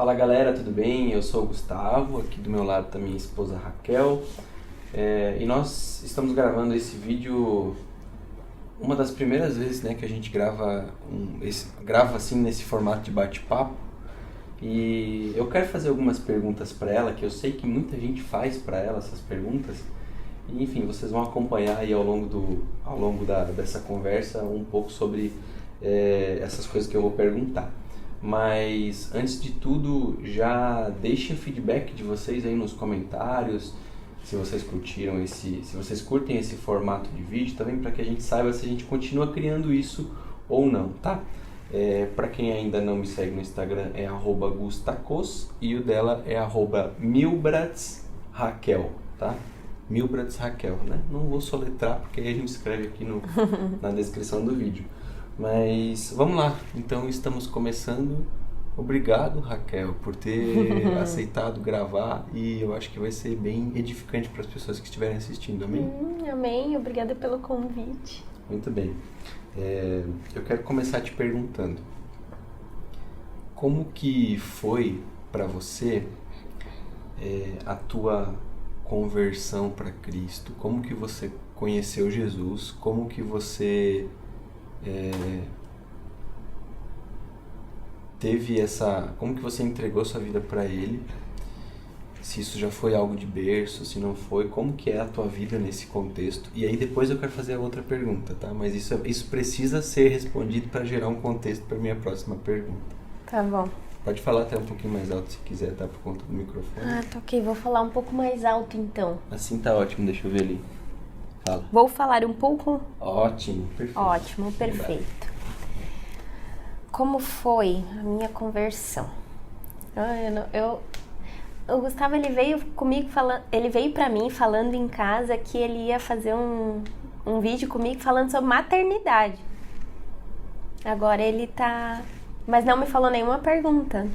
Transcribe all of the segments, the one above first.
Fala galera, tudo bem? Eu sou o Gustavo, aqui do meu lado tá minha esposa Raquel. E nós estamos gravando esse vídeo uma das primeiras vezes, né, que a gente grava assim nesse formato de bate-papo. E eu quero fazer algumas perguntas para ela, que eu sei que muita gente faz para ela essas perguntas. E, enfim, vocês vão acompanhar aí ao longo dessa conversa um pouco sobre essas coisas que eu vou perguntar. Mas antes de tudo, já deixem o feedback de vocês aí nos comentários, se vocês curtem esse formato de vídeo, também para que a gente saiba se a gente continua criando isso ou não, tá? Para quem ainda não me segue no Instagram é @gustacos e o dela é @milbradsraquel, tá? Milbradsraquel, né? Não vou soletrar porque aí a gente escreve aqui na descrição do vídeo. Mas vamos lá, então estamos começando. Obrigado, Raquel, por ter aceitado gravar, e eu acho que vai ser bem edificante para as pessoas que estiverem assistindo, amém? Amém, obrigada pelo convite. Muito bem. Eu quero começar te perguntando, como que foi para você a tua conversão para Cristo? Como que você conheceu Jesus? Como que você como que você entregou sua vida para Ele? Se isso já foi algo de berço, se não foi, como que é a tua vida nesse contexto? E aí depois eu quero fazer a outra pergunta, tá? Mas isso precisa ser respondido para gerar um contexto para minha próxima pergunta. Tá bom. Pode falar até um pouquinho mais alto se quiser, tá? Por conta do microfone. Tá ok. Vou falar um pouco mais alto então. Assim tá ótimo, deixa eu ver ali. Fala. Vou falar um pouco... Ótimo, perfeito. Ótimo, perfeito. Como foi a minha conversão? O Gustavo, ele veio comigo falando, ele veio pra mim falando em casa que ele ia fazer um vídeo comigo falando sobre maternidade. Agora ele tá... Mas não me falou nenhuma pergunta.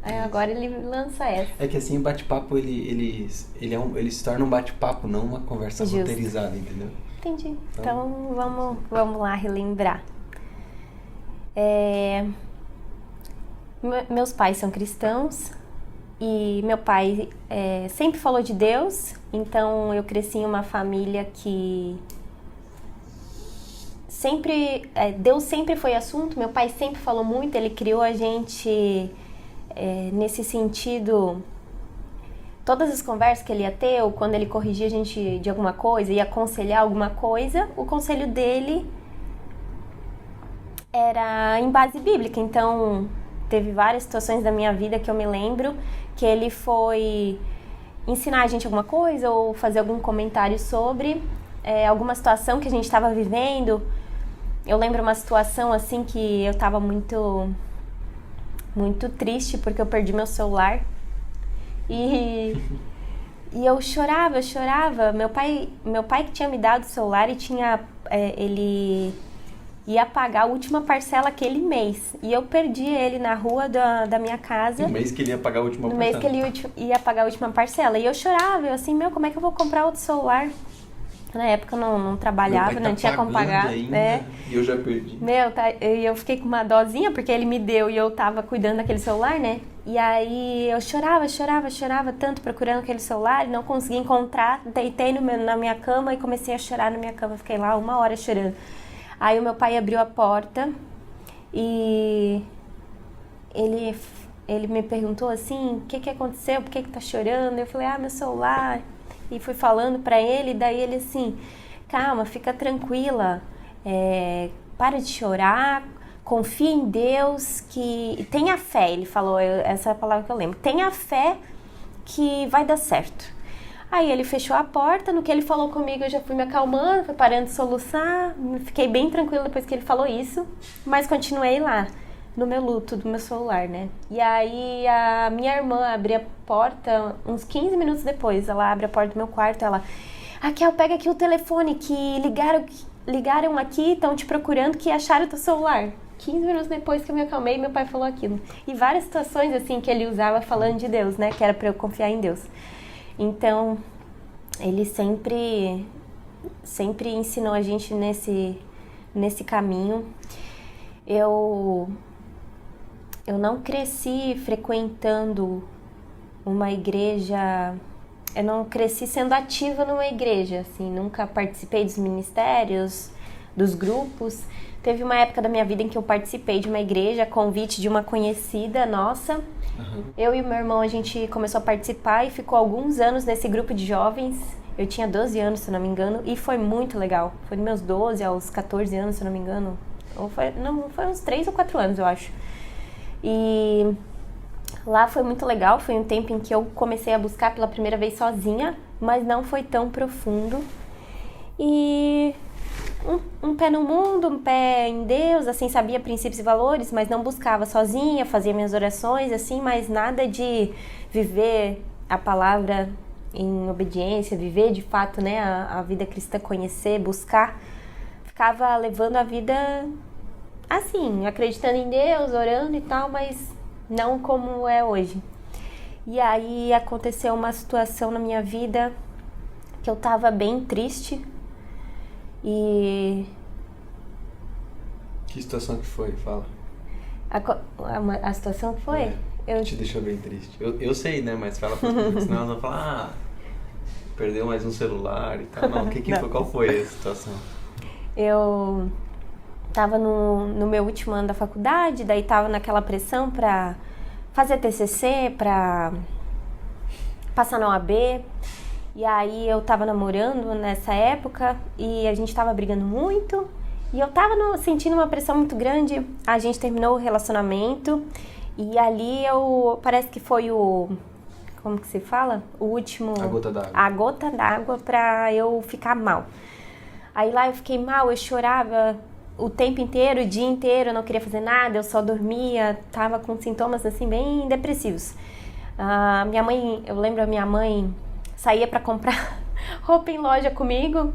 Aí agora ele lança essa. É que assim, o bate-papo, ele se torna um bate-papo, não uma conversa Justo. roteirizada, entendeu? Entendi. Então vamos lá relembrar. Meus pais são cristãos e meu pai sempre falou de Deus, então eu cresci em uma família que Deus sempre foi assunto. Meu pai sempre falou muito, ele criou a gente nesse sentido. Todas as conversas que ele ia ter, ou quando ele corrigia a gente de alguma coisa, ia aconselhar alguma coisa, o conselho dele era em base bíblica. Então, teve várias situações da minha vida que eu me lembro que ele foi ensinar a gente alguma coisa ou fazer algum comentário sobre alguma situação que a gente estava vivendo. Eu lembro uma situação assim que eu estava muito, muito triste porque eu perdi meu celular. E eu chorava. Meu pai que tinha me dado o celular e ele ia pagar a última parcela aquele mês. E eu perdi ele na rua da minha casa. No mês que ele ia pagar a última parcela. No mês que ele ia pagar a última parcela. E eu chorava, eu assim, como é que eu vou comprar outro celular? Na época eu não trabalhava, não tinha como pagar. Ainda, e eu já perdi. Eu fiquei com uma dosinha porque ele me deu e eu tava cuidando daquele celular, né? E aí eu chorava tanto procurando aquele celular e não consegui encontrar. Deitei na minha cama e comecei a chorar na minha cama. Fiquei lá 1 hora chorando. Aí o meu pai abriu a porta e ele me perguntou assim, o que aconteceu? Por que tá chorando? Eu falei, meu celular. E fui falando pra ele, daí ele assim, calma, fica tranquila, para de chorar, confia em Deus, que tenha fé. Ele falou, essa é a palavra que eu lembro, tenha fé que vai dar certo. Aí ele fechou a porta, no que ele falou comigo eu já fui me acalmando, fui parando de soluçar, fiquei bem tranquila depois que ele falou isso, mas continuei lá, no meu luto, do meu celular, né? E aí a minha irmã abriu a porta uns 15 minutos depois, ela abre a porta do meu quarto, ela... Raquel, pega aqui o telefone, que ligaram aqui, estão te procurando, que acharam o teu celular. 15 minutos depois que eu me acalmei, meu pai falou aquilo. E várias situações assim que ele usava falando de Deus, né? Que era pra eu confiar em Deus. Então, ele sempre ensinou a gente nesse caminho. Eu eu não cresci frequentando uma igreja, eu não cresci sendo ativa numa igreja, assim, nunca participei dos ministérios, dos grupos. Teve uma época da minha vida em que eu participei de uma igreja, a convite de uma conhecida nossa. Eu e o meu irmão, a gente começou a participar e ficou alguns anos nesse grupo de jovens. Eu tinha 12 anos, se não me engano, e foi muito legal. Foi dos meus 12 aos 14 anos, se não me engano. Foi uns 3 ou 4 anos, eu acho. E lá foi muito legal, foi um tempo em que eu comecei a buscar pela primeira vez sozinha, mas não foi tão profundo. E um pé no mundo, um pé em Deus, assim, sabia princípios e valores, mas não buscava sozinha, fazia minhas orações, assim, mas nada de viver a palavra em obediência, viver de fato, né, a vida cristã, conhecer, buscar. Ficava levando a vida assim, acreditando em Deus, orando e tal, mas não como é hoje. E aí aconteceu uma situação na minha vida que eu tava bem triste. E Que situação que foi? Fala. a situação que foi? Que te deixou bem triste. Eu sei, né? Mas fala pra mim, senão ela não fala, perdeu mais um celular e tal. Não, foi? Qual foi a situação? Eu tava no meu último ano da faculdade, daí tava naquela pressão pra fazer TCC, pra passar na OAB. E aí eu tava namorando nessa época e a gente tava brigando muito. E eu tava sentindo uma pressão muito grande. A gente terminou o relacionamento e ali parece que foi como que se fala? O último... A gota d'água. A gota d'água pra eu ficar mal. Aí lá eu fiquei mal, eu chorava o tempo inteiro, o dia inteiro, eu não queria fazer nada, eu só dormia, tava com sintomas assim bem depressivos. Minha mãe, eu lembro a minha mãe saía pra comprar roupa em loja comigo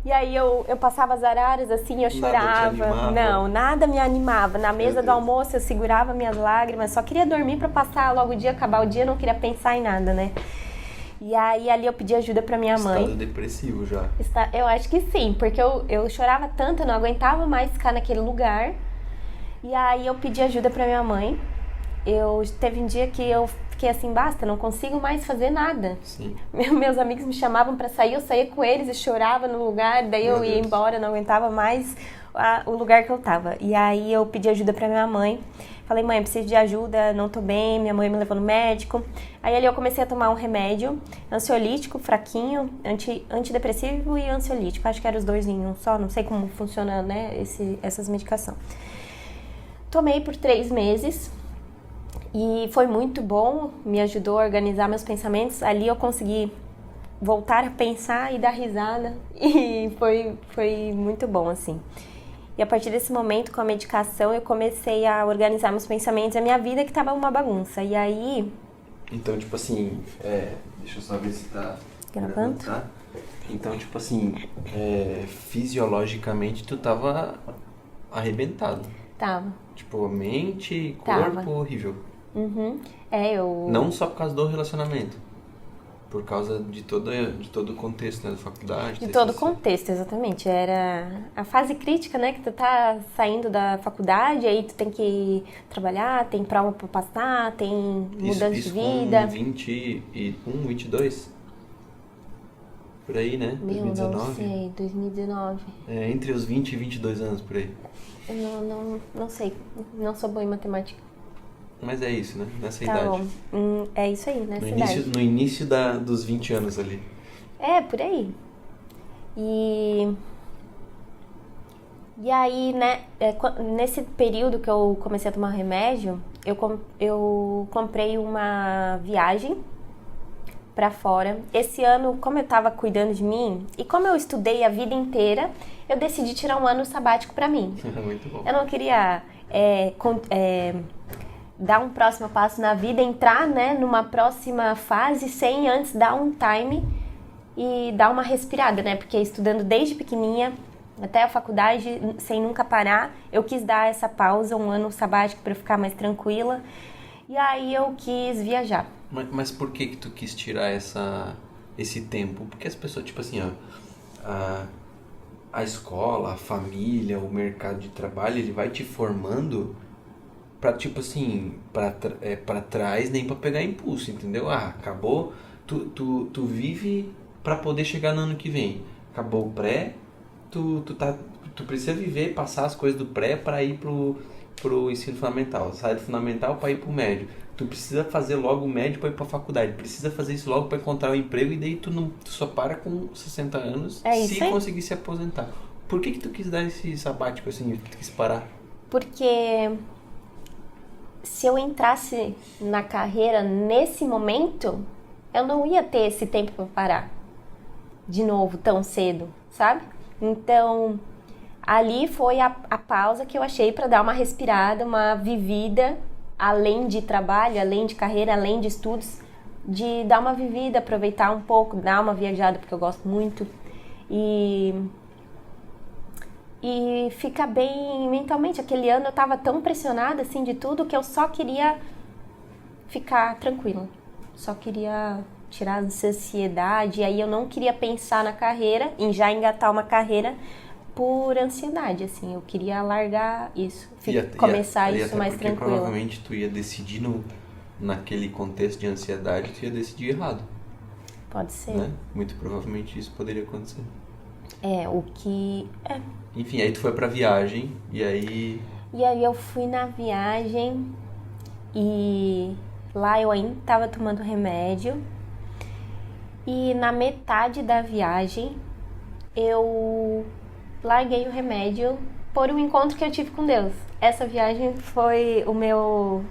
e aí eu passava as araras assim, eu chorava. Não, nada me animava. Na mesa do almoço eu segurava minhas lágrimas, só queria dormir pra passar logo o dia, acabar o dia, não queria pensar em nada, né? E aí ali eu pedi ajuda pra minha mãe. Estado depressivo já. Eu acho que sim, porque eu chorava tanto, eu não aguentava mais ficar naquele lugar. E aí eu pedi ajuda pra minha mãe. Teve um dia que eu fiquei assim, basta, não consigo mais fazer nada. Sim. Meus amigos me chamavam pra sair, eu saía com eles e chorava no lugar, daí eu ia embora, não aguentava mais o lugar que eu tava. E aí eu pedi ajuda pra minha mãe. Falei, mãe, eu preciso de ajuda, não tô bem, minha mãe me levou no médico. Aí ali eu comecei a tomar um remédio ansiolítico, fraquinho, antidepressivo e ansiolítico. Acho que eram os dois em um só, não sei como funciona, né, essas medicações. Tomei por 3 meses e foi muito bom, me ajudou a organizar meus pensamentos. Ali eu consegui voltar a pensar e dar risada e foi muito bom, assim. E a partir desse momento, com a medicação, eu comecei a organizar meus pensamentos, a minha vida que tava uma bagunça. E aí... Então, tipo assim, deixa eu só ver se tá gravando, tá? Então, tipo assim, fisiologicamente tu tava arrebentado. Tava. Tipo, mente, corpo, horrível. Uhum. Não só por causa do relacionamento. Por causa de todo o contexto, né, da faculdade. De todo o contexto, exatamente. Era a fase crítica, né, que tu tá saindo da faculdade, aí tu tem que trabalhar, tem prova pra passar, tem mudança de vida. Com 21, 22? Por aí, né? Meu, 2019? não sei, 2019. Entre os 20 e 22 anos, por aí. Não sei, não sou boa em matemática. Mas é isso, né? Nessa Tá idade. bom. É isso aí, nessa idade. No início dos 20 anos ali. Por aí. E aí, né, nesse período que eu comecei a tomar remédio, eu comprei uma viagem pra fora. Esse ano, como eu tava cuidando de mim, e como eu estudei a vida inteira, eu decidi tirar um ano sabático pra mim. Muito bom. Eu não queria dar um próximo passo na vida, entrar, né, numa próxima fase sem antes dar um time e dar uma respirada, né? Porque estudando desde pequenininha até a faculdade, sem nunca parar, eu quis dar essa pausa, um ano sabático para eu ficar mais tranquila. E aí eu quis viajar. Mas por que tu quis tirar esse tempo? Porque as pessoas, tipo assim, a escola, a família, o mercado de trabalho, ele vai te formando pra tipo assim, pra trás nem pra pegar impulso, entendeu? Acabou, tu vive pra poder chegar no ano que vem. Acabou o pré, tu precisa viver, passar as coisas do pré pra ir pro ensino fundamental. Sai do fundamental pra ir pro médio. Tu precisa fazer logo o médio pra ir pra faculdade. Precisa fazer isso logo pra encontrar um emprego e daí tu só para com 60 anos se conseguir se aposentar. Por que tu quis dar esse sabático assim, tu quis parar? Porque se eu entrasse na carreira nesse momento, eu não ia ter esse tempo para parar de novo tão cedo, sabe? Então, ali foi a pausa que eu achei para dar uma respirada, uma vivida, além de trabalho, além de carreira, além de estudos, de dar uma vivida, aproveitar um pouco, dar uma viajada, porque eu gosto muito, e ficar bem mentalmente. Aquele ano eu tava tão pressionada assim de tudo que eu só queria ficar tranquila, só queria tirar a ansiedade, e aí eu não queria pensar na carreira, em já engatar uma carreira por ansiedade, assim, eu queria largar isso, começar isso mais tranquila. Provavelmente tu ia decidir naquele contexto de ansiedade, tu ia decidir errado. Pode ser. Né? Muito provavelmente isso poderia acontecer. Enfim, aí tu foi pra viagem, e aí... E aí eu fui na viagem, e lá eu ainda tava tomando remédio, e na metade da viagem eu larguei o remédio por um encontro que eu tive com Deus. Essa viagem foi o meu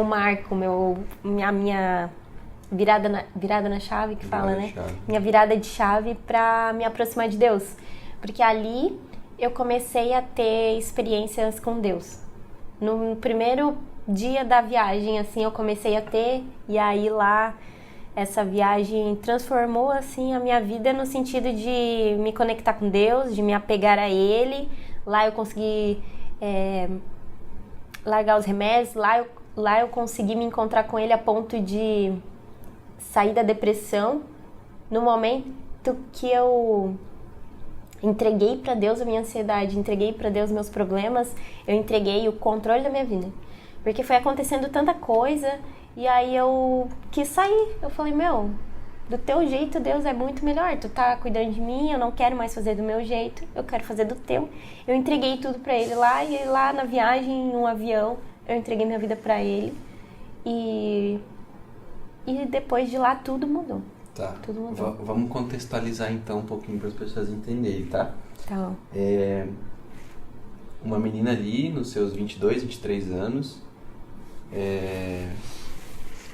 marco, a minha virada na chave que fala, né? Minha virada de chave para me aproximar de Deus. Porque ali eu comecei a ter experiências com Deus. No primeiro dia da viagem, assim, eu comecei a ter, e aí lá essa viagem transformou, assim, a minha vida no sentido de me conectar com Deus, de me apegar a Ele. Lá eu consegui largar os remédios, lá eu consegui me encontrar com Ele a ponto de sair da depressão. No momento que eu entreguei para Deus a minha ansiedade, entreguei para Deus meus problemas, eu entreguei o controle da minha vida. Porque foi acontecendo tanta coisa, e aí eu quis sair. Eu falei, do teu jeito, Deus, é muito melhor. Tu tá cuidando de mim, eu não quero mais fazer do meu jeito, eu quero fazer do teu. Eu entreguei tudo pra Ele lá, e lá na viagem, em um avião, eu entreguei minha vida pra Ele. E depois de lá, tudo mudou. Tá. Tudo mudou. Vamos contextualizar então um pouquinho para as pessoas entenderem, tá? Tá. Uma menina ali, nos seus 22, 23 anos,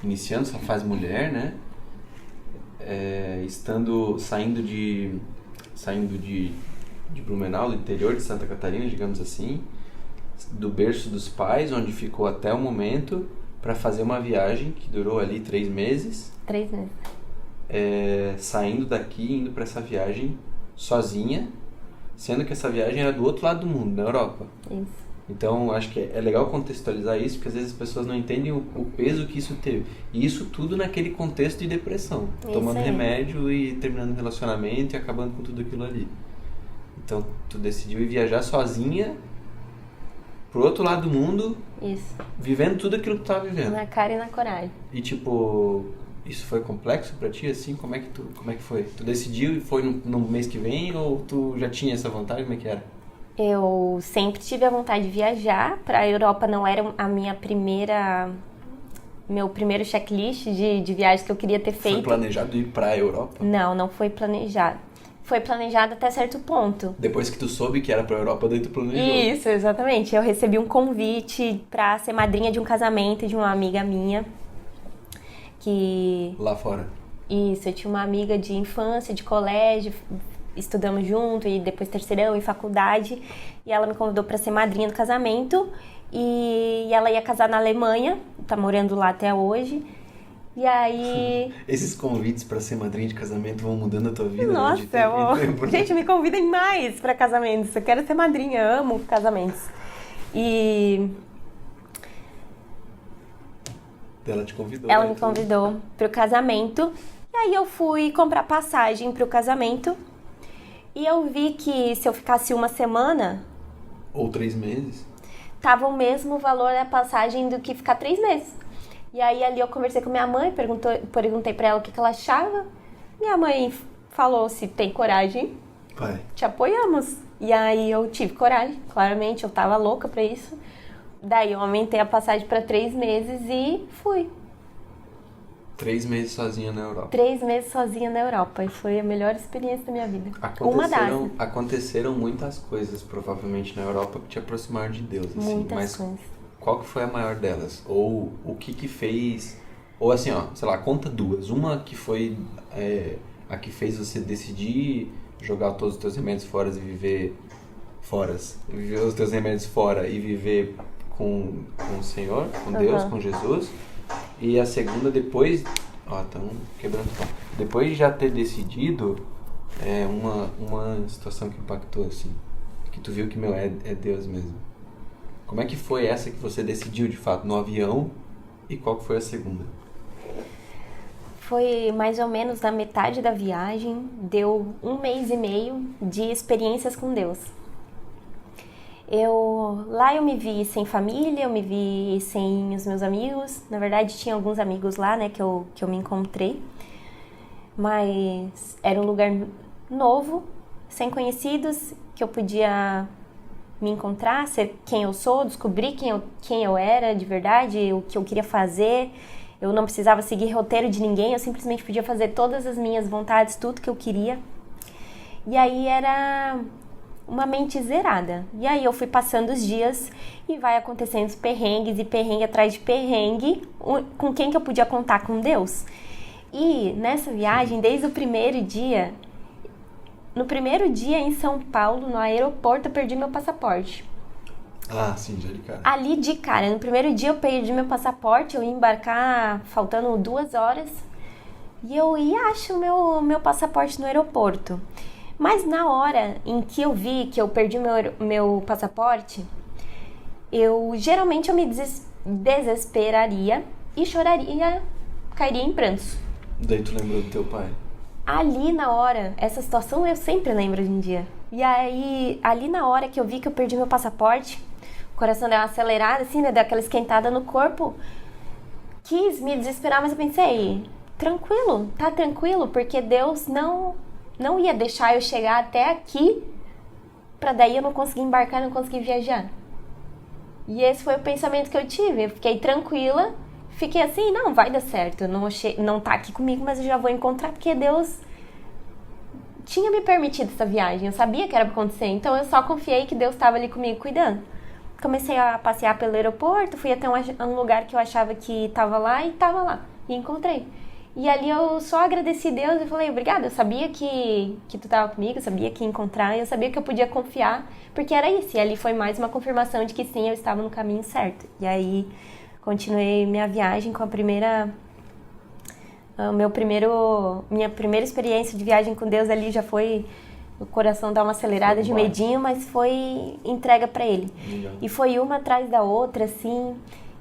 iniciando sua fase mulher, né? Saindo de Blumenau, do interior de Santa Catarina, digamos assim, do berço dos pais, onde ficou até o momento, para fazer uma viagem que durou ali 3 meses. 3 meses. Saindo daqui, indo para essa viagem sozinha, sendo que essa viagem era do outro lado do mundo, na Europa. Isso. Então, acho que é legal contextualizar isso, porque às vezes as pessoas não entendem o peso que isso teve. E isso tudo naquele contexto de depressão. Isso tomando aí. Remédio e terminando o relacionamento e acabando com tudo aquilo ali. Então, tu decidiu ir viajar sozinha pro outro lado do mundo. Isso. Vivendo tudo aquilo que tu tava vivendo. Na cara e na coragem. E tipo, isso foi complexo pra ti, assim? Como é que foi? Tu decidiu e foi no mês que vem, ou tu já tinha essa vontade? Como é que era? Eu sempre tive a vontade de viajar. Para a Europa não era meu primeiro checklist de viagens que eu queria ter feito. Foi planejado ir para a Europa? Não foi planejado. Foi planejado até certo ponto. Depois que tu soube que era para a Europa, daí tu planejou? Isso, exatamente. Eu recebi um convite para ser madrinha de um casamento de uma amiga minha. Lá fora? Isso, eu tinha uma amiga de infância, de colégio, estudamos junto, e depois terceirão e faculdade, e ela me convidou para ser madrinha do casamento, e ela ia casar na Alemanha, tá morando lá até hoje, e aí... Esses convites para ser madrinha de casamento vão mudando a tua vida? Nossa, gente, me convidem mais para casamentos, eu quero ser madrinha, amo casamentos. E... Ela te convidou? Ela me convidou pro casamento, e aí eu fui comprar passagem pro casamento, e eu vi que se eu ficasse uma semana... Ou 3 meses? tava o mesmo valor da passagem do que ficar 3 meses. E aí ali eu conversei com minha mãe, perguntei pra ela o que ela achava. Minha mãe falou: se tem coragem, Vai. te apoiamos. E aí eu tive coragem, claramente, eu tava louca pra isso. Daí eu aumentei a passagem pra 3 meses e fui. 3 meses sozinha na Europa. 3 meses sozinha na Europa. E foi a melhor experiência da minha vida. Aconteceram muitas coisas, provavelmente, na Europa que te aproximaram de Deus. Assim, Muitas mas coisas. qual que foi a maior delas? Ou o que fez... Ou assim, ó, sei lá, conta 2. Uma que foi a que fez você decidir jogar todos os teus remédios fora e viver... Viver os teus remédios fora e viver com o Senhor, com Deus, com Jesus. E a segunda, depois... Ó, estão quebrando o pau. Depois de já ter decidido, uma situação que impactou, assim. Que tu viu que, meu, é Deus mesmo. Como é que foi essa que você decidiu, de fato, no avião? E qual que foi a segunda? Foi mais ou menos na metade da viagem. Deu 1 mês e meio de experiências com Deus. Lá eu me vi sem família, eu me vi sem os meus amigos. Na verdade, tinha alguns amigos lá, né, que eu me encontrei. Mas era um lugar novo, sem conhecidos, que eu podia me encontrar, ser quem eu sou, descobrir quem eu era de verdade, o que eu queria fazer. Eu não precisava seguir roteiro de ninguém, eu simplesmente podia fazer todas as minhas vontades, tudo que eu queria. E aí era uma mente zerada. E aí eu fui passando os dias e vai acontecendo os perrengues e perrengue atrás de perrengue. Com quem que eu podia contar? Com Deus. E nessa viagem, desde o primeiro dia, no primeiro dia em São Paulo, no aeroporto, eu perdi meu passaporte. Ah, sim, já de cara. Ali de cara, no primeiro dia eu perdi meu passaporte, eu ia embarcar faltando 2 horas e eu ia achar o meu passaporte no aeroporto. Mas na hora em que eu vi que eu perdi meu passaporte, geralmente eu me desesperaria e choraria, cairia em prantos. Daí tu lembrou do teu pai? Ali na hora, essa situação eu sempre lembro hoje em dia. E aí, ali na hora que eu vi que eu perdi meu passaporte, o coração deu uma acelerada, assim, né? Deu aquela esquentada no corpo. Quis me desesperar, mas eu pensei, tá tranquilo, porque Deus não ia deixar eu chegar até aqui pra daí eu não conseguir embarcar, não conseguir viajar. E esse foi o pensamento que eu tive. Eu fiquei tranquila, fiquei assim, não, vai dar certo. Não tá aqui comigo, mas eu já vou encontrar, porque Deus tinha me permitido essa viagem. Eu sabia que era pra acontecer, então eu só confiei que Deus estava ali comigo cuidando. Comecei a passear pelo aeroporto, fui até um lugar que eu achava que estava lá e estava lá. E encontrei. E ali eu só agradeci Deus e falei, obrigada, eu sabia que tu estava comigo, eu sabia que ia encontrar, eu sabia que eu podia confiar, porque era isso. E ali foi mais uma confirmação de que sim, eu estava no caminho certo. E aí continuei minha viagem com minha primeira experiência de viagem com Deus ali já foi, o coração dá uma acelerada de medinho, mas foi entrega para Ele. Legal. E foi uma atrás da outra, assim,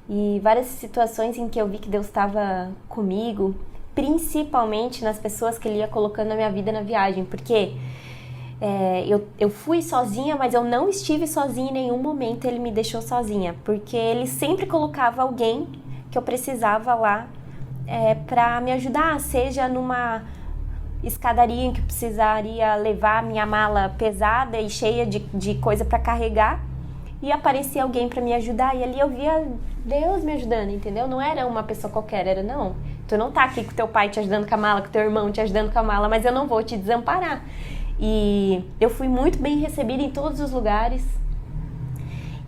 e várias situações em que eu vi que Deus estava comigo, principalmente nas pessoas que Ele ia colocando na minha vida na viagem, porque eu fui sozinha, mas eu não estive sozinha em nenhum momento. Ele me deixou sozinha, porque Ele sempre colocava alguém que eu precisava lá para me ajudar, seja numa escadaria em que eu precisaria levar minha mala pesada e cheia de coisa para carregar, e aparecia alguém para me ajudar, e ali eu via Deus me ajudando, entendeu? Não era uma pessoa qualquer, era não, tu não tá aqui com teu pai te ajudando com a mala, com teu irmão te ajudando com a mala, mas eu não vou te desamparar. E eu fui muito bem recebida em todos os lugares,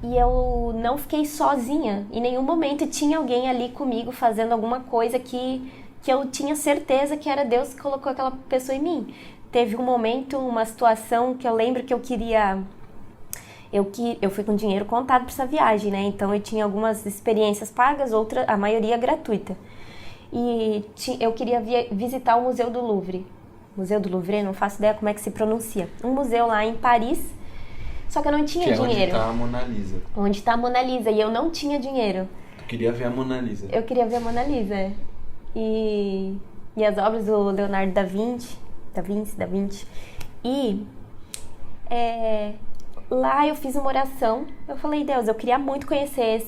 e eu não fiquei sozinha. Em nenhum momento tinha alguém ali comigo fazendo alguma coisa que eu tinha certeza que era Deus que colocou aquela pessoa em mim. Teve um momento, uma situação que eu lembro que eu queria... Eu fui com dinheiro contado para essa viagem, né? Então eu tinha algumas experiências pagas, a maioria gratuita. E eu queria visitar o Museu do Louvre. Museu do Louvre, não faço ideia como é que se pronuncia. Um museu lá em Paris, só que eu não tinha dinheiro. Onde está a Mona Lisa. Onde está a Mona Lisa, e eu não tinha dinheiro. Tu queria ver a Mona Lisa. Eu queria ver a Mona Lisa, E as obras do Leonardo da Vinci. E lá eu fiz uma oração. Eu falei, Deus, eu queria muito conhecer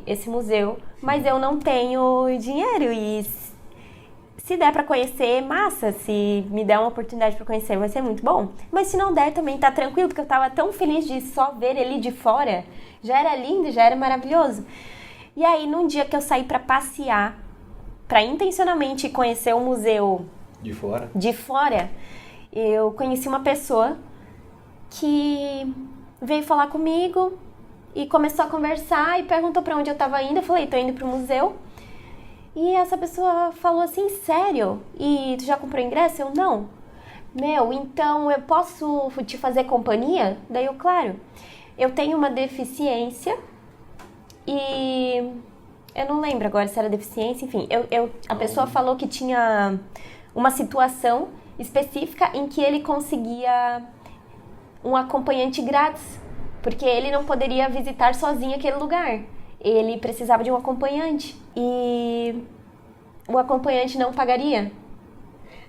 esse museu, mas eu não tenho dinheiro e se der pra conhecer, massa. Se me der uma oportunidade pra conhecer, vai ser muito bom. Mas se não der, também tá tranquilo, porque eu tava tão feliz de só ver ele de fora. Já era lindo, já era maravilhoso. E aí, num dia que eu saí pra passear, pra intencionalmente conhecer o museu de fora, eu conheci uma pessoa que veio falar comigo e começou a conversar e perguntou pra onde eu tava indo. Eu falei, tô indo pro museu. E essa pessoa falou assim, sério? E tu já comprou ingresso? Eu, não. Meu, então eu posso te fazer companhia? Daí eu, claro. Eu tenho uma deficiência e eu não lembro agora se era deficiência, enfim. A pessoa falou que tinha uma situação específica em que ele conseguia um acompanhante grátis, porque ele não poderia visitar sozinho aquele lugar. Ele precisava de um acompanhante e o acompanhante não pagaria.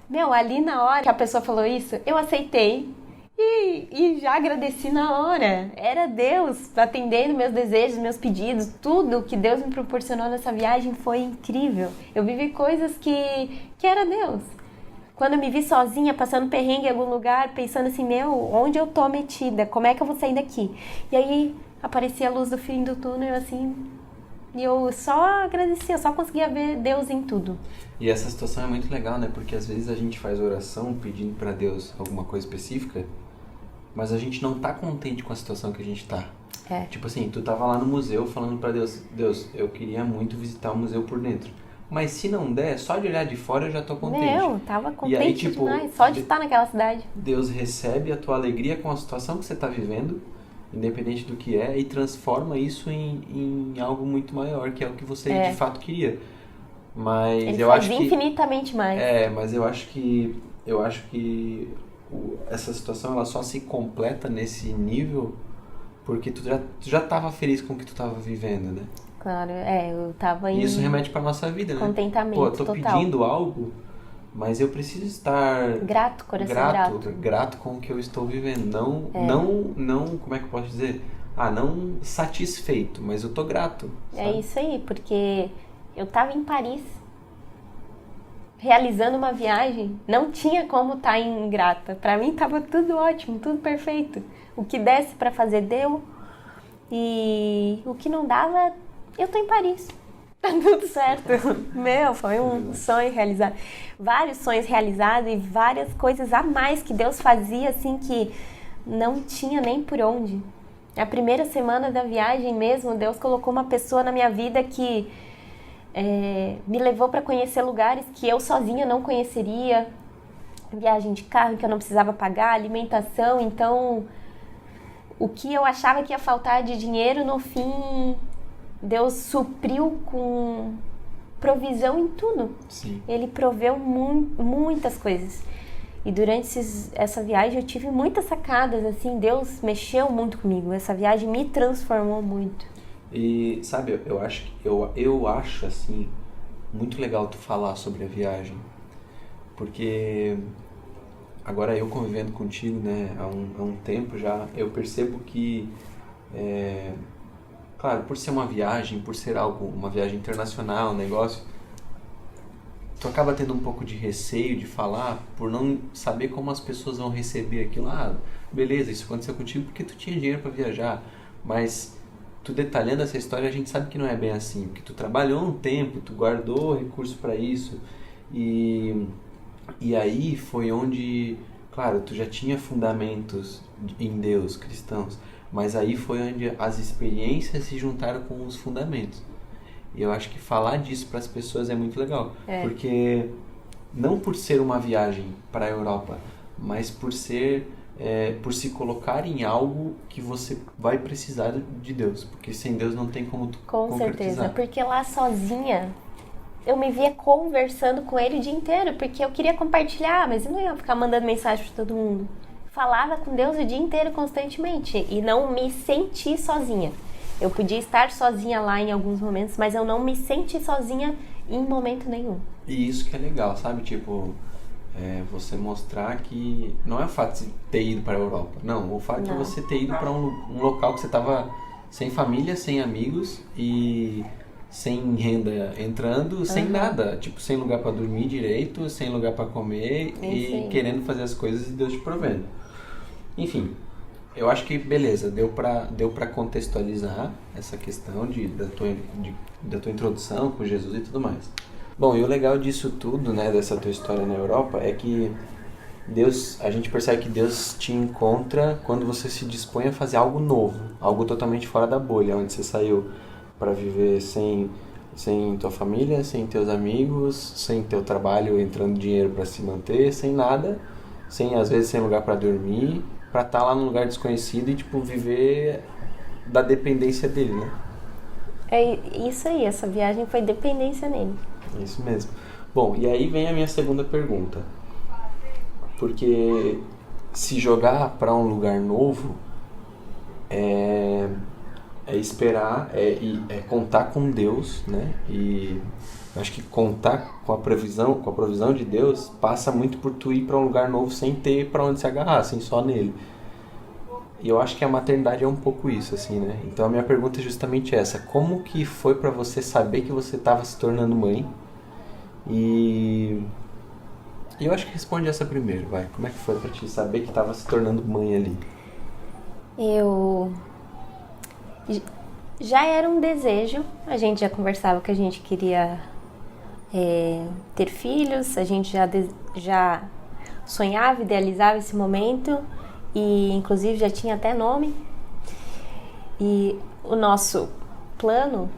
Meu, ali na hora que a pessoa falou isso, eu aceitei e já agradeci na hora. Era Deus atendendo meus desejos, meus pedidos, tudo que Deus me proporcionou nessa viagem foi incrível. Eu vivi coisas que era Deus. Quando eu me vi sozinha, passando perrengue em algum lugar, pensando assim, meu, onde eu tô metida? Como é que eu vou sair daqui? E aí aparecia a luz do fim do túnel, assim, e eu só agradecia, eu só conseguia ver Deus em tudo. E essa situação é muito legal, né? Porque às vezes a gente faz oração pedindo pra Deus alguma coisa específica, mas a gente não tá contente com a situação que a gente tá. Tipo assim, tu tava lá no museu falando pra Deus, Deus, eu queria muito visitar o museu por dentro. Mas se não der, só de olhar de fora eu já tô contente. Meu, tava contente e aí, tipo, demais, só de estar naquela cidade. Deus recebe a tua alegria com a situação que você tá vivendo, independente do que é, e transforma isso em algo muito maior, que é o que você de fato queria. Mas Ele eu faz acho infinitamente mais. mas eu acho que essa situação ela só se completa nesse nível porque tu já tava feliz com o que tu tava vivendo, né? Claro, eu tava em... E isso remete pra nossa vida, né? Contentamento Pô, eu tô total. pedindo algo, mas eu preciso estar coração grato. grato com o que eu estou vivendo. Não, como é que eu posso dizer? Não satisfeito, mas eu tô grato. É sabe? isso aí, porque eu tava em Paris, realizando uma viagem, não tinha como estar ingrata. Pra mim tava tudo ótimo, tudo perfeito. O que desse pra fazer deu, e o que não dava, eu tô em Paris. Tá tudo certo. Meu, foi um sonho realizado. Vários sonhos realizados e várias coisas a mais que Deus fazia, assim, que não tinha nem por onde. A primeira semana da viagem mesmo, Deus colocou uma pessoa na minha vida que me levou para conhecer lugares que eu sozinha não conheceria. Viagem de carro que eu não precisava pagar, alimentação. Então, o que eu achava que ia faltar de dinheiro, no fim, Deus supriu com provisão em tudo. Sim. Ele proveu muitas coisas. E durante essa viagem eu tive muitas sacadas, assim, Deus mexeu muito comigo. Essa viagem me transformou muito. E, sabe, eu acho, assim, muito legal tu falar sobre a viagem. Porque agora eu convivendo contigo, né, há um tempo já, eu percebo que, claro, por ser uma viagem, por ser uma viagem internacional, um negócio, tu acaba tendo um pouco de receio de falar por não saber como as pessoas vão receber aquilo. Beleza, isso aconteceu contigo porque tu tinha dinheiro para viajar, mas tu detalhando essa história, a gente sabe que não é bem assim, porque tu trabalhou um tempo, tu guardou recurso para isso, e aí foi onde, claro, tu já tinha fundamentos em Deus, cristãos, mas aí foi onde as experiências se juntaram com os fundamentos. E eu acho que falar disso para as pessoas é muito legal, porque não por ser uma viagem para a Europa, mas por ser por se colocar em algo que você vai precisar de Deus, porque sem Deus não tem como tu concretizar. Com certeza, porque lá sozinha eu me via conversando com ele o dia inteiro, porque eu queria compartilhar, mas eu não ia ficar mandando mensagem para todo mundo. Falava com Deus o dia inteiro, constantemente, e não me senti sozinha. Eu podia estar sozinha lá em alguns momentos, mas eu não me senti sozinha em momento nenhum. E isso que é legal, sabe? Tipo, É você mostrar que não é o fato de ter ido para a Europa. Não, o fato de você ter ido para um local que você estava sem família, sem amigos e sem renda entrando, sem nada. Tipo, sem lugar para dormir direito, sem lugar para comer e querendo fazer as coisas e Deus te provendo. Enfim, eu acho que beleza, deu pra contextualizar essa questão da tua introdução com Jesus e tudo mais. Bom, e o legal disso tudo, né, dessa tua história na Europa, é que a gente percebe que Deus te encontra quando você se dispõe a fazer algo novo, algo totalmente fora da bolha, onde você saiu para viver sem tua família, sem teus amigos, sem teu trabalho entrando dinheiro para se manter, sem nada, às vezes sem lugar para dormir, para estar lá num lugar desconhecido e tipo viver da dependência dele, né? É isso aí, essa viagem foi dependência nele. Isso mesmo. Bom, e aí vem a minha segunda pergunta. Porque se jogar para um lugar novo é esperar, é contar com Deus, né? E acho que contar com a provisão de Deus passa muito por tu ir para um lugar novo sem ter para onde se agarrar, assim, só nele. E eu acho que a maternidade é um pouco isso, assim, né? Então a minha pergunta é justamente essa: como que foi para você saber que você estava se tornando mãe? E eu acho que responde essa primeiro, vai. Como é que foi para ti saber que estava se tornando mãe ali? Já era um desejo, a gente já conversava que a gente queria ter filhos, a gente já sonhava, idealizava esse momento e inclusive já tinha até nome. E o nosso plano,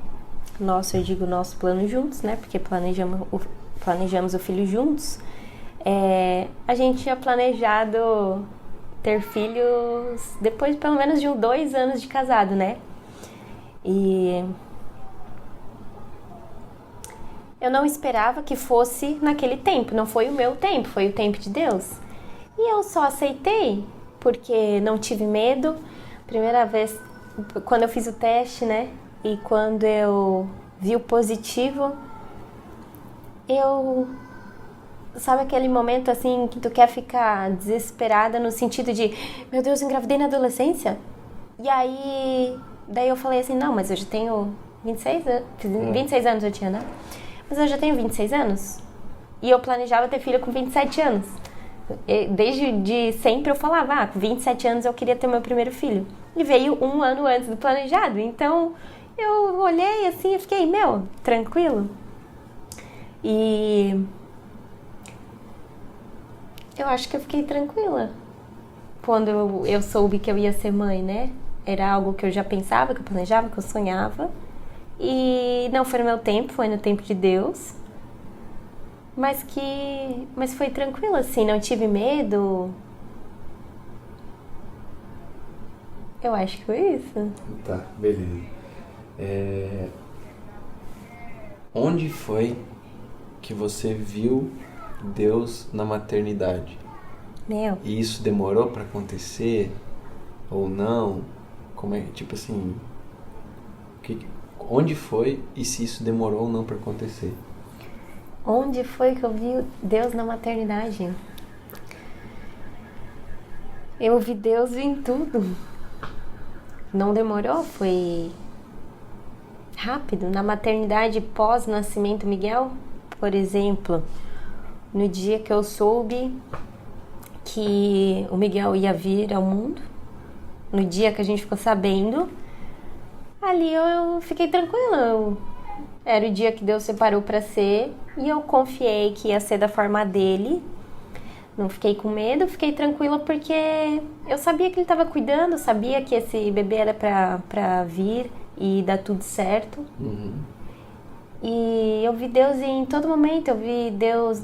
eu digo nosso plano juntos, né? Porque planejamos o filho juntos. A gente tinha planejado ter filhos depois pelo menos de 2 anos de casado, né? E eu não esperava que fosse naquele tempo, não foi o meu tempo, foi o tempo de Deus. E eu só aceitei porque não tive medo. Primeira vez, quando eu fiz o teste, né? E quando eu vi o positivo, sabe aquele momento assim que tu quer ficar desesperada no sentido de, meu Deus, engravidei na adolescência? E aí, daí eu falei assim, não, mas eu já tenho 26 anos eu tinha, né? Mas eu já tenho 26 anos. E eu planejava ter filho com 27 anos. Desde sempre eu falava, com 27 anos eu queria ter meu primeiro filho. E veio 1 ano antes do planejado. Então, eu olhei assim e fiquei, tranquilo. E eu acho que eu fiquei tranquila quando eu soube que eu ia ser mãe, né? Era algo que eu já pensava, que eu planejava, que eu sonhava. E não foi no meu tempo, foi no tempo de Deus. Mas foi tranquilo, assim, não tive medo. Eu acho que foi isso. Tá, beleza. Onde foi que você viu Deus na maternidade? E isso demorou para acontecer ou não? Como é, tipo assim, onde foi e se isso demorou ou não para acontecer? Onde foi que eu vi Deus na maternidade? Eu vi Deus em tudo. Não demorou, foi rápido. Na maternidade pós-nascimento Miguel, por exemplo, no dia que eu soube que o Miguel ia vir ao mundo, no dia que a gente ficou sabendo, ali eu fiquei tranquila. Era o dia que Deus separou para ser e eu confiei que ia ser da forma dele. Não fiquei com medo, fiquei tranquila porque eu sabia que ele estava cuidando, sabia que esse bebê era para vir e dar tudo certo. Uhum. E eu vi Deus em todo momento, eu vi Deus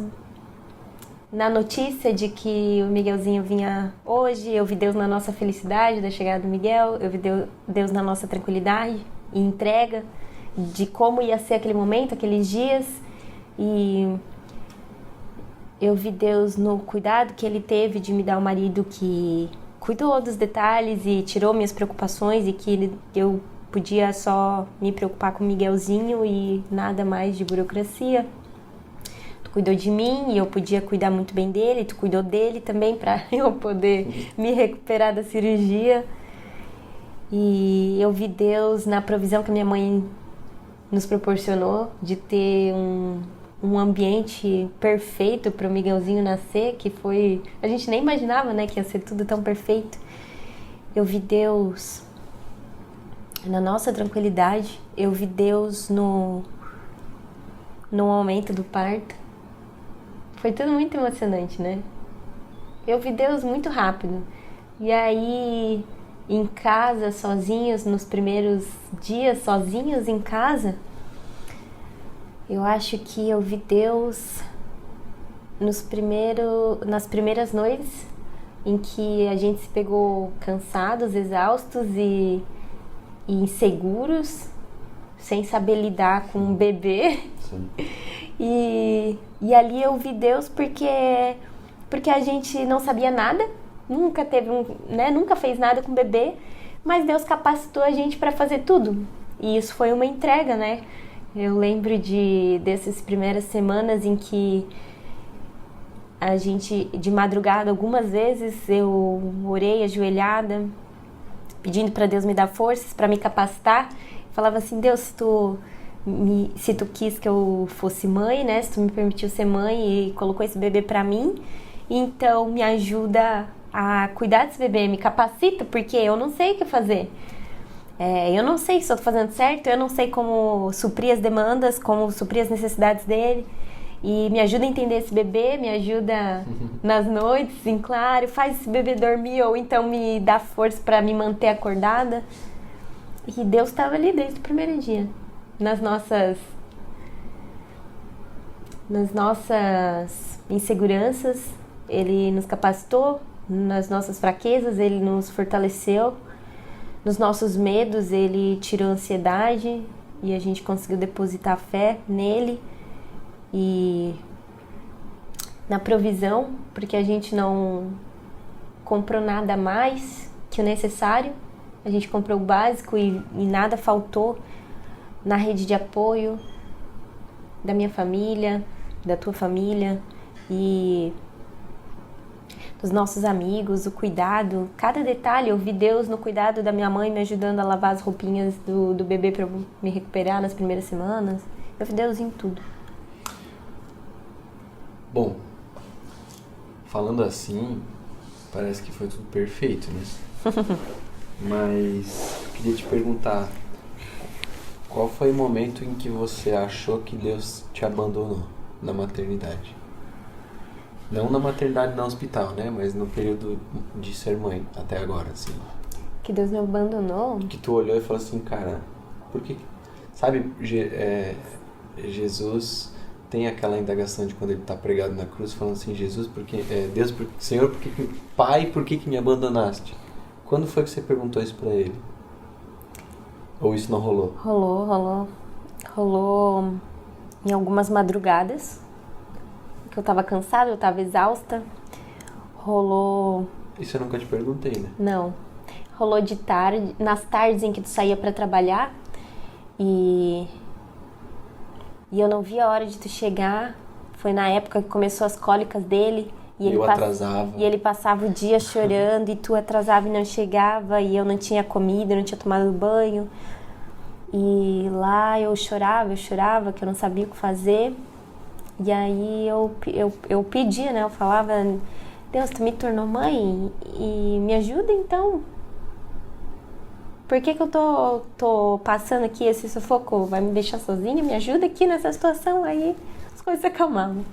na notícia de que o Miguelzinho vinha hoje, eu vi Deus na nossa felicidade da chegada do Miguel, eu vi Deus na nossa tranquilidade e entrega de como ia ser aquele momento, aqueles dias. E eu vi Deus no cuidado que ele teve de me dar um marido que cuidou dos detalhes e tirou minhas preocupações e que eu podia só me preocupar com o Miguelzinho e nada mais de burocracia. cuidou de mim e eu podia cuidar muito bem dele, tu cuidou dele também para eu poder me recuperar da cirurgia. E eu vi Deus na provisão que a minha mãe nos proporcionou de ter um ambiente perfeito para o Miguelzinho nascer, que foi... A gente nem imaginava, né, que ia ser tudo tão perfeito. Eu vi Deus na nossa tranquilidade, eu vi Deus no momento do parto. Foi tudo muito emocionante, né? Eu vi Deus muito rápido. E aí, em casa, sozinhos, nos primeiros dias, sozinhos em casa, eu acho que eu vi Deus nas primeiras noites em que a gente se pegou cansados, exaustos e inseguros, sem saber lidar com um bebê. Sim. E ali eu vi Deus porque a gente não sabia nada, nunca fez nada com bebê, mas Deus capacitou a gente para fazer tudo. E isso foi uma entrega, né? Eu lembro dessas primeiras semanas em que a gente, de madrugada, algumas vezes eu orei ajoelhada, pedindo para Deus me dar forças para me capacitar. Falava assim: Deus, se tu quis que eu fosse mãe, né? Se tu me permitiu ser mãe e colocou esse bebê para mim, então me ajuda a cuidar desse bebê, me capacita, porque eu não sei o que fazer. Eu não sei se eu tô fazendo certo, eu não sei como suprir as demandas, como suprir as necessidades dele. E me ajuda a entender esse bebê, me ajuda nas noites, em claro, faz esse bebê dormir ou então me dá força para me manter acordada. E Deus estava ali desde o primeiro dia, nas nossas inseguranças, Ele nos capacitou, nas nossas fraquezas Ele nos fortaleceu, nos nossos medos Ele tirou a ansiedade e a gente conseguiu depositar fé nele. E na provisão, porque a gente não comprou nada mais que o necessário, a gente comprou o básico e nada faltou na rede de apoio da minha família, da tua família e dos nossos amigos, o cuidado, cada detalhe. Eu vi Deus no cuidado da minha mãe me ajudando a lavar as roupinhas do bebê para eu me recuperar nas primeiras semanas. Eu vi Deus em tudo. Bom, falando assim, parece que foi tudo perfeito, né? Mas eu queria te perguntar, qual foi o momento em que você achou que Deus te abandonou na maternidade? Não na maternidade no hospital, né? Mas no período de ser mãe, até agora, assim. Que Deus me abandonou? Que tu olhou e falou assim, cara, por que... Sabe, Jesus... Tem aquela indagação de quando ele está pregado na cruz, falando assim: Jesus, Deus, Senhor, Pai, por que me abandonaste? Quando foi que você perguntou isso para ele? Ou isso não rolou? Rolou em algumas madrugadas, que eu estava cansada, eu estava exausta. Rolou... Isso eu nunca te perguntei, né? Não. Rolou de tarde, nas tardes em que tu saía para trabalhar e eu não via a hora de tu chegar. Foi na época que começou as cólicas dele. E ele atrasava. E ele passava o dia chorando e tu atrasava e não chegava. E eu não tinha comido, não tinha tomado banho. E lá eu chorava, que eu não sabia o que fazer. E aí eu pedia, né? Eu falava: Deus, tu me tornou mãe e me ajuda então. Por que eu tô passando aqui esse sufoco? Vai me deixar sozinha? Me ajuda aqui nessa situação? Aí as coisas se acalmavam.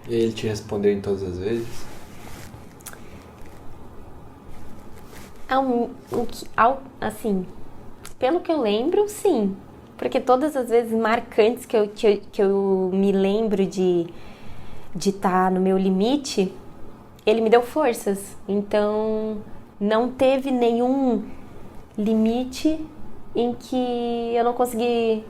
E ele te respondeu em todas as vezes? Assim, pelo que eu lembro, sim. Porque todas as vezes marcantes que eu me lembro de estar no meu limite, ele me deu forças. Então, não teve nenhum limite em que eu não consegui,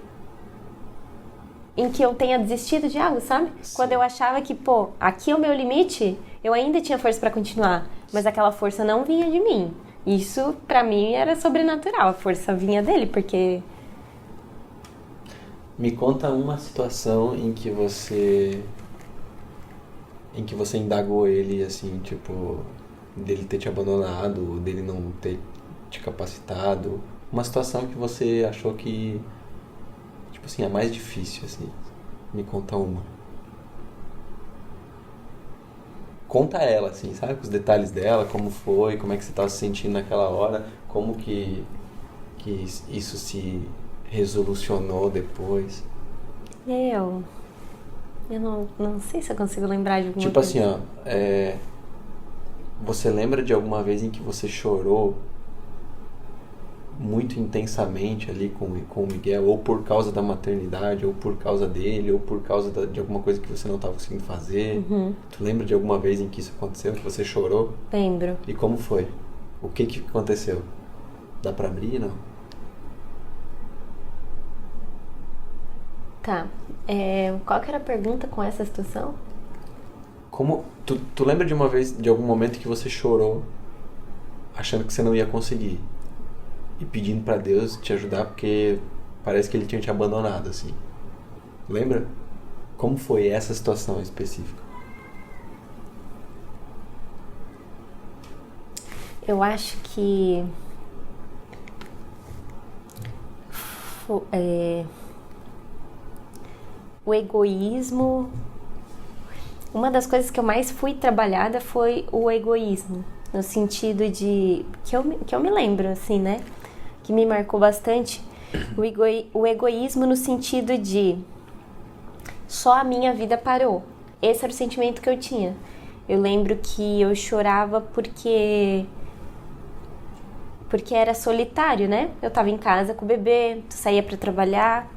em que eu tenha desistido de algo, sabe? Sim. Quando eu achava que, aqui é o meu limite, eu ainda tinha força para continuar, mas aquela força não vinha de mim. Isso, pra mim, era sobrenatural, a força vinha dele, porque... Me conta uma situação em que você em que você indagou ele, assim, tipo, dele ter te abandonado, dele não ter te capacitado? Uma situação que você achou que, tipo assim, é mais difícil, assim. Me conta uma. Conta ela, assim, sabe? Os detalhes dela, como foi, como é que você estava se sentindo naquela hora, como que isso se resolucionou depois. Eu não sei se eu consigo lembrar de alguma Tipo coisa. assim, ó, você lembra de alguma vez em que você chorou muito intensamente ali com o Miguel, ou por causa da maternidade, ou por causa dele, ou por causa de alguma coisa que você não estava conseguindo fazer? Tu lembra de alguma vez em que isso aconteceu, que você chorou? Lembro. E como foi? O que aconteceu? Dá pra abrir, não? Tá. Qual que era a pergunta com essa situação? Como tu lembra de uma vez, de algum momento que você chorou achando que você não ia conseguir e pedindo pra Deus te ajudar porque parece que ele tinha te abandonado, assim? Lembra? Como foi essa situação específica? Eu acho que o egoísmo. Uma das coisas que eu mais fui trabalhada foi o egoísmo, no sentido de que eu me lembro, assim, né? Que me marcou bastante. O egoísmo no sentido de só a minha vida parou. Esse era o sentimento que eu tinha. Eu lembro que eu chorava porque era solitário, né? Eu tava em casa com o bebê, saía para trabalhar,